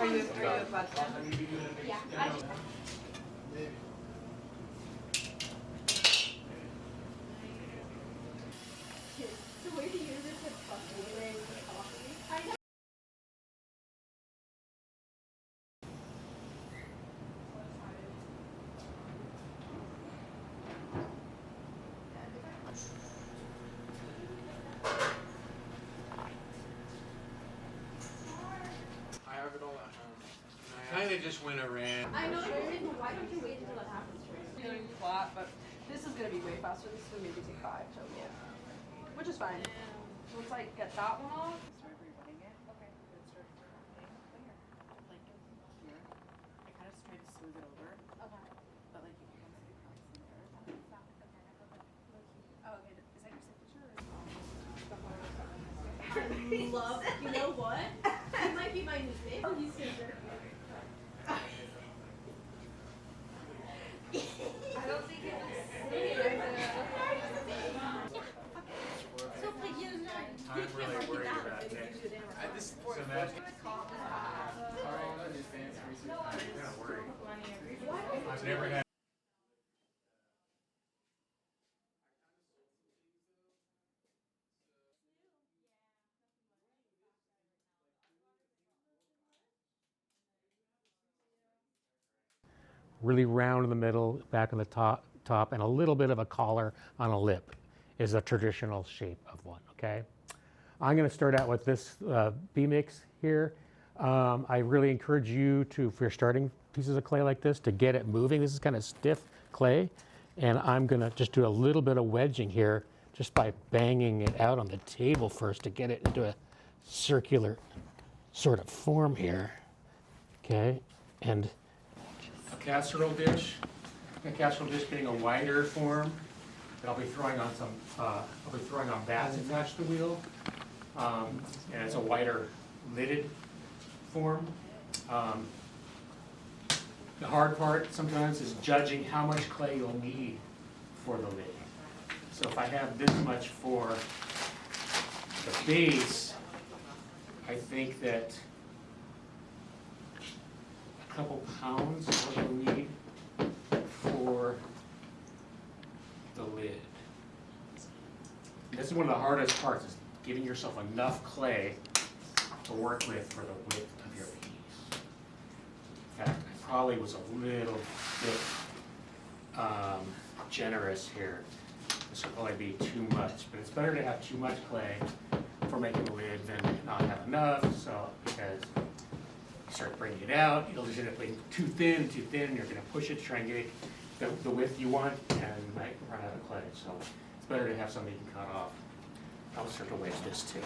Are you about that? Yeah. The way the universe had fucked me today with the coffee. I know. I have it all at home. Kind of just went around. I know you did, but why don't you wait until it happens first? Feeling flat, but this is gonna be way faster. This is gonna maybe take 5 total, which is fine. So let's like get that one off. Start rerunning it. Okay. Then start happening. Where? Like here. I kind of just tried to smooth it over. Okay. But like you can see the cracks in there. Okay, stop. Okay, I go back. Oh, okay. Is that your signature or I love, you know what? He might be my new favorite. Oh, he's super. I don't think it was I'm really worried about next. Semester. I'm kind of worried. I've never had. Really round in the middle, back in the top, and a little bit of a collar on a lip is a traditional shape of one, okay? I'm gonna start out with this B-mix here. I really encourage you to, if you're starting pieces of clay like this, to get it moving. This is kind of stiff clay, and I'm gonna just do a little bit of wedging here just by banging it out on the table first to get it into a circular sort of form here, okay? And a casserole dish being a wider form that I'll be throwing on bats attached to the wheel, and it's a wider lidded form. The hard part sometimes is judging how much clay you'll need for the lid. So if I have this much for the base, I think that a couple pounds is what you'll need for the lid. This is one of the hardest parts, is giving yourself enough clay to work with for the width of your piece. In fact, I probably was a little bit generous here. This would probably be too much, but it's better to have too much clay for making the lid than not have enough, so because you start bringing it out, it'll just end up being too thin, and you're gonna push it to try and get it the width you want, and you might run out of clay, so it's better to have something you can cut off. I'll start to wedge this too,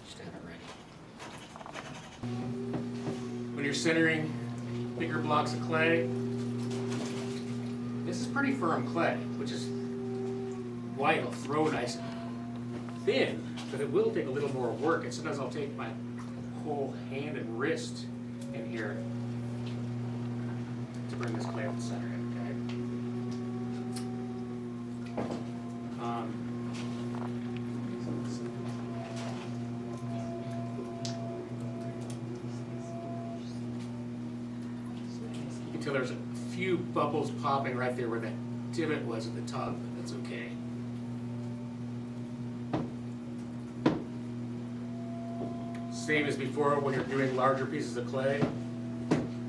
just to have it ready. When you're centering bigger blocks of clay, this is pretty firm clay, which is why it'll throw nice and thin, but it will take a little more work, and sometimes I'll take my whole hand and wrist in here to bring this clay up the center, okay? You can tell there's a few bubbles popping right there where that divot was at the top, but that's okay. Same as before, when you're doing larger pieces of clay,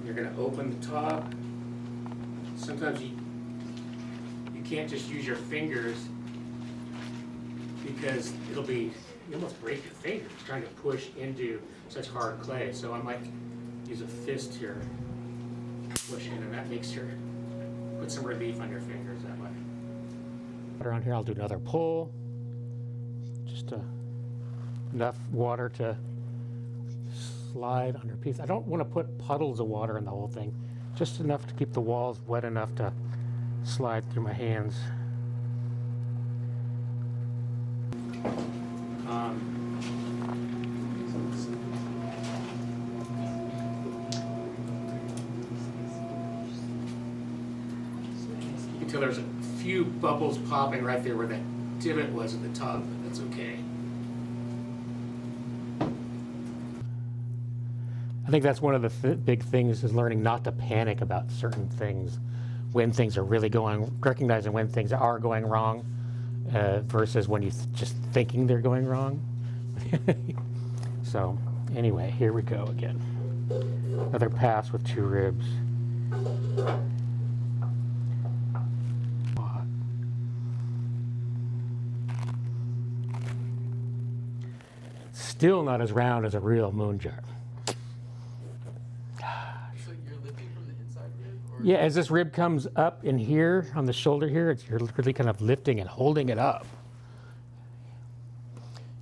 you're going to open the top. Sometimes you can't just use your fingers because you almost break your fingers trying to push into such hard clay. So I might use a fist here, push in, and that makes put some relief on your fingers that way. Around here, I'll do another pull, just enough water to slide on your piece. I don't want to put puddles of water in the whole thing, just enough to keep the walls wet enough to slide through my hands. You can tell there's a few bubbles popping right there where that divot was at the top, but that's okay. I think that's one of the big things is learning not to panic about certain things when things are really recognizing when things are going wrong versus when you just thinking they're going wrong. So anyway, here we go again. Another pass with 2 ribs. Still not as round as a real moon jar. So you're lifting from the inside rib? Or Yeah, as this rib comes up in here on the shoulder here, you're really kind of lifting and holding it up.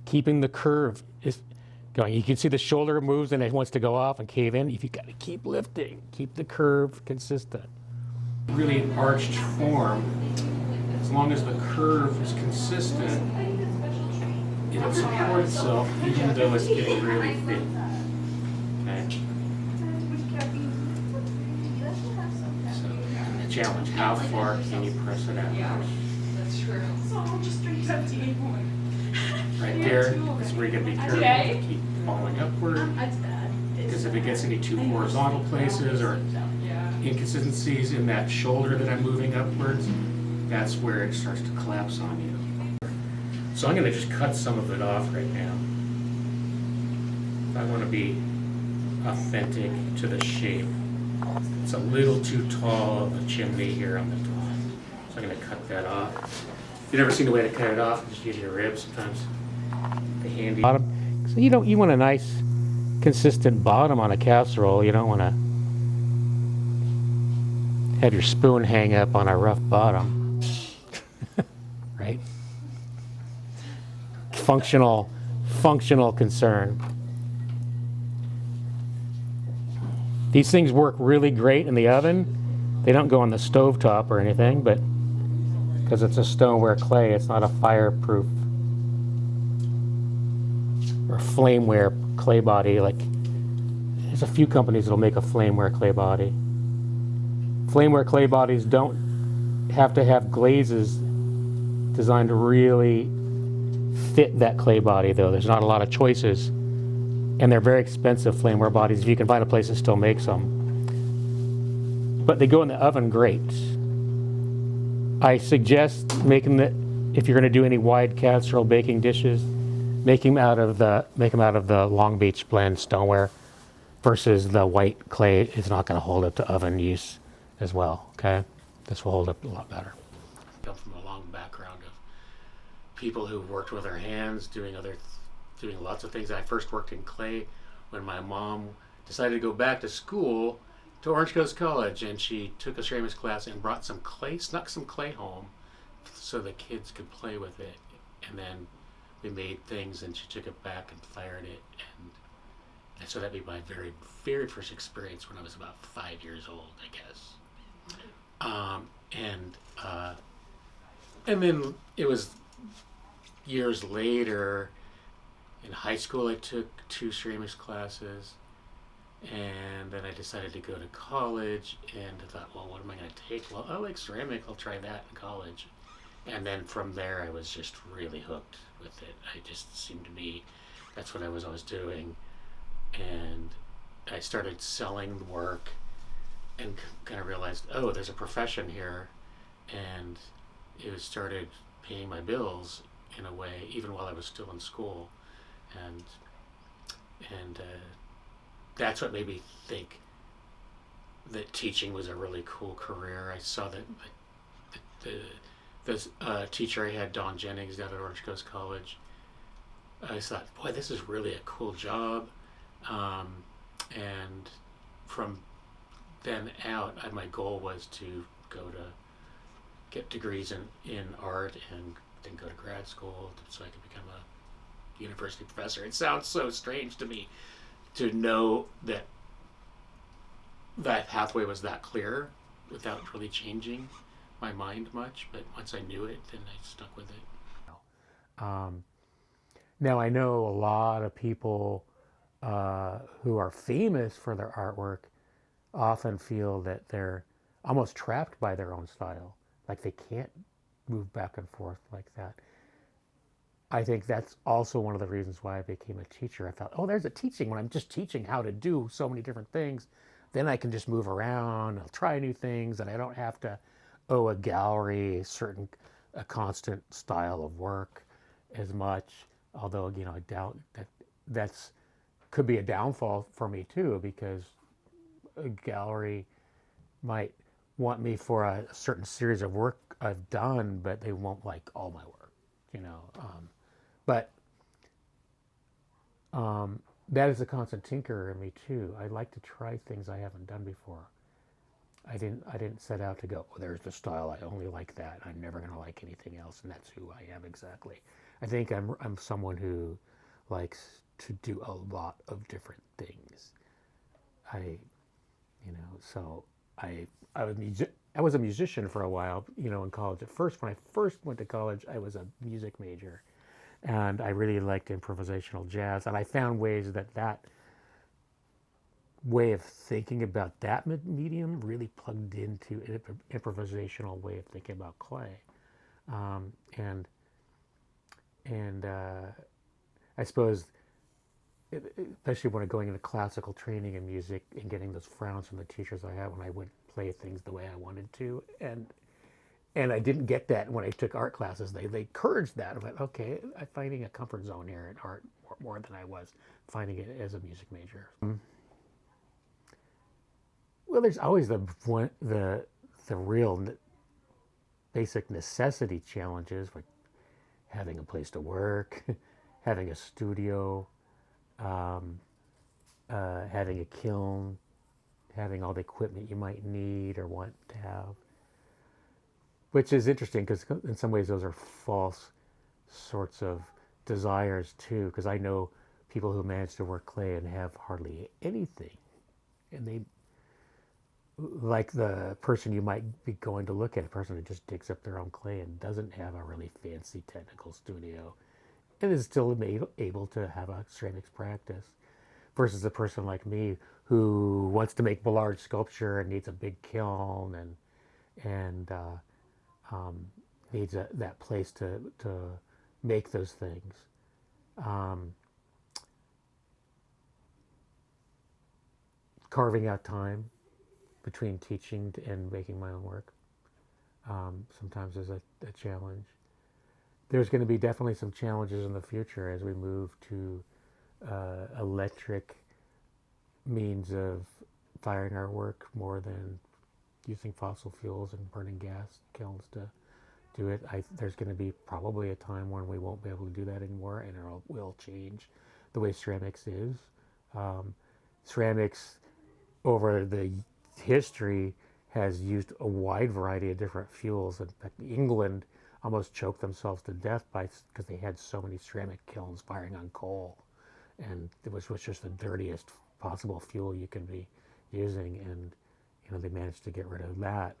Keeping the curve is going. You can see the shoulder moves and it wants to go off and cave in. If you got to keep lifting, keep the curve consistent. Really an arched form, as long as the curve is consistent, it'll support itself even though it's getting really thin. Okay? So the challenge, how far can you press it out? That's true. So I'll just drink up to one. Right there is where you're going to be careful to keep falling upward. That's bad. Because if it gets any too horizontal places or inconsistencies in that shoulder that I'm moving upwards, that's where it starts to collapse on you. So I'm going to just cut some of it off right now. If I want to be authentic to the shape. It's a little too tall of a chimney here on the top. So I'm going to cut that off. If you've never seen the way to cut it off, just use your ribs sometimes. The handy bottom. So you want a nice consistent bottom on a casserole. You don't want to have your spoon hang up on a rough bottom. Right? Functional concern. These things work really great in the oven. They don't go on the stovetop or anything, but because it's a stoneware clay, it's not a fireproof or flameware clay body. Like, there's a few companies that'll make a flameware clay body. Flameware clay bodies don't have to have glazes designed to really fit that clay body, though. There's not a lot of choices, and they're very expensive flameware bodies if you can find a place that still makes them. But they go in the oven great. I suggest making the, if you're going to do any wide casserole baking dishes, make them out of the Long Beach blend stoneware versus the white clay. It's not going to hold up to oven use as well. Okay, this will hold up a lot better. I come from a long background of people who worked with their hands, doing lots of things. I first worked in clay when my mom decided to go back to school to Orange Coast College, and she took a ceramics class and brought some clay, snuck some clay home so the kids could play with it. And then we made things, and she took it back and fired it, and so that'd be my very, very first experience when I was about 5 years old, I guess. And then it was years later in high school. I took 2 ceramics classes, and then I decided to go to college, and I thought, well, what am I going to take? Well, I like ceramic, I'll try that in college. And then from there, I was just really hooked with it. I just seemed to be, that's what I was always doing. And I started selling the work and kind of realized, oh, there's a profession here. And it started paying my bills in a way, even while I was still in school. And that's what made me think that teaching was a really cool career. I saw that the teacher I had, Don Jennings, down at Orange Coast College. I thought, boy, this is really a cool job. And from then out, my goal was to get degrees in art and then go to grad school so I could become a university professor. It sounds so strange to me to know that that pathway was that clear without really changing my mind much, but once I knew it, then I stuck with it. Now I know a lot of people who are famous for their artwork often feel that they're almost trapped by their own style, like they can't move back and forth like that. I think that's also one of the reasons why I became a teacher. I felt, oh, there's a teaching when I'm just teaching how to do so many different things. Then I can just move around, I'll try new things, and I don't have to owe a gallery a constant style of work as much. Although, you know, I doubt that's could be a downfall for me too, because a gallery might want me for a certain series of work I've done, but they won't like all my work, you know. But that is a constant tinkerer in me too. I like to try things I haven't done before. I didn't set out to go, oh, there's the style, I only like that. I'm never going to like anything else, and that's who I am exactly. I think I'm someone who likes to do a lot of different things. So I was a musician for a while, you know, in college. At first, when I first went to college, I was a music major, and I really liked improvisational jazz, and I found ways that way of thinking about that medium really plugged into an improvisational way of thinking about clay, and I suppose, especially when I'm going into classical training in music and getting those frowns from the teachers I had when I would play things the way I wanted to, and I didn't get that when I took art classes. They encouraged that. I went, okay, I'm finding a comfort zone here in art more than I was finding it as a music major. Well, there's always the real basic necessity challenges, like having a place to work, having a studio, having a kiln, having all the equipment you might need or want to have. Which is interesting because in some ways those are false sorts of desires too, because I know people who manage to work clay and have hardly anything. And they, like the person you might be going to look at, a person who just digs up their own clay and doesn't have a really fancy technical studio and is still able to have a ceramics practice, versus a person like me who wants to make large sculpture and needs a big kiln and needs that place to make those things. Carving out time between teaching and making my own work sometimes is a challenge. There's going to be definitely some challenges in the future as we move to electric means of firing our work more than using fossil fuels and burning gas kilns to do it. There's going to be probably a time when we won't be able to do that anymore, and it will change the way ceramics is. Ceramics over the history has used a wide variety of different fuels. In fact, England almost choked themselves to death because they had so many ceramic kilns firing on coal, and it was just the dirtiest possible fuel you can be using, and they managed to get rid of that.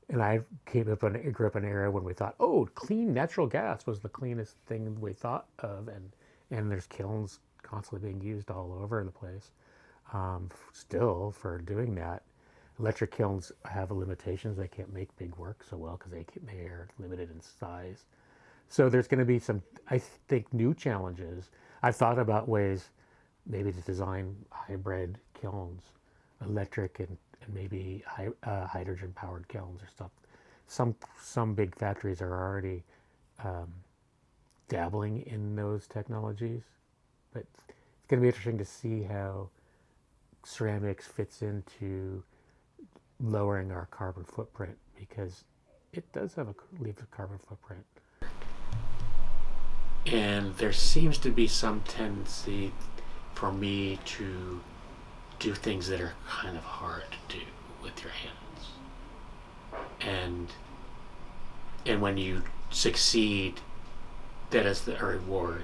And I grew up in an era when we thought, oh, clean natural gas was the cleanest thing we thought of, and there's kilns constantly being used all over the place still for doing that. Electric kilns have limitations. They can't make big work so well because they are limited in size. So there's going to be some, I think, new challenges. I've thought about ways maybe to design hybrid kilns, electric and maybe hydrogen-powered kilns or stuff. Some big factories are already dabbling in those technologies, but it's going to be interesting to see how ceramics fits into lowering our carbon footprint, because it does leave a carbon footprint. And there seems to be some tendency for me to do things that are kind of hard to do with your hands. And when you succeed, that is a reward.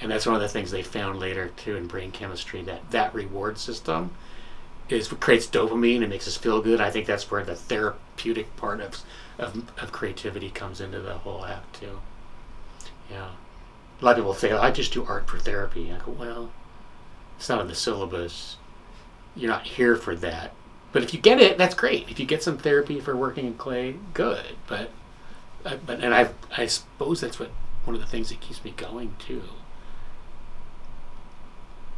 And that's one of the things they found later too in brain chemistry, that reward system is what creates dopamine and makes us feel good. I think that's where the therapeutic part of creativity comes into the whole act too. Yeah. A lot of people say, oh, I just do art for therapy. I go, well, it's not in the syllabus. You're not here for that. But if you get it, that's great. If you get some therapy for working in clay, good. But I suppose that's what one of the things that keeps me going too.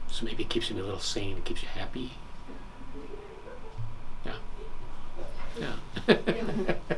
So maybe it keeps me a little sane, it keeps you happy. Yeah. Yeah.